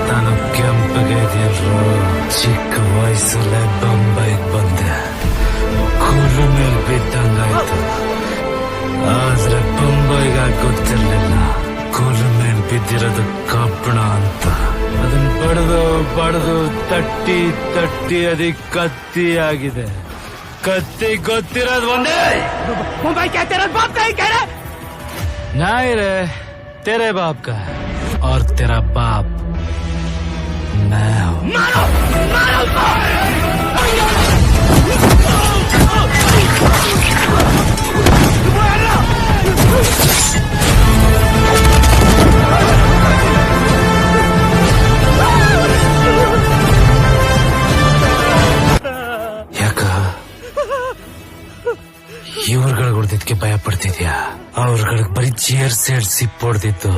ತಾನು ಕೆಂಪಗೆ ಇದೆಯಲ್ರು ಚಿಕ್ಕ ವಯಸ್ಸಲ್ಲೇ ಬೊಂಬೈಗೆ ಬಂದೆ. ಕೂಲು ಮೇಲೆ ಬಿದ್ದಂಗಾಯ್ತು. ಆದ್ರೆ ಬೊಂಬೈಗ ಗೊತ್ತಿರ್ಲಿಲ್ಲ ಕೂಲು ಮೇಲೆ ಬಿದ್ದಿರೋದು ಕಬ್ಬಣ ಅಂತ. ಅದನ್ನ ಬಡದು ತಟ್ಟಿ ತಟ್ಟಿ ಅದಕ್ಕೆ ಕತ್ತಿ ಆಗಿದೆ. ಕತ್ತಿ ಗೊತ್ತಿರೋದು ಒಂದೇ. मुंबई क्या तेरा बाप का ही कह रहा है? नहीं रे, तेरे बाप का और तेरा बाप मैं हूँ. मारो मारो ಯಾಕ ಇವ್ರಗಳಿಗೆ ಹೊಡೆದಿದ್ಕೆ ಭಯ ಪಡ್ತಿದ್ಯಾ? ಅವ್ರಗಳಿಗೆ ಬರೀ ಚೇರ್ ಸೇರ್ಸಿ ಹೊಡೆದಿತ್ತು.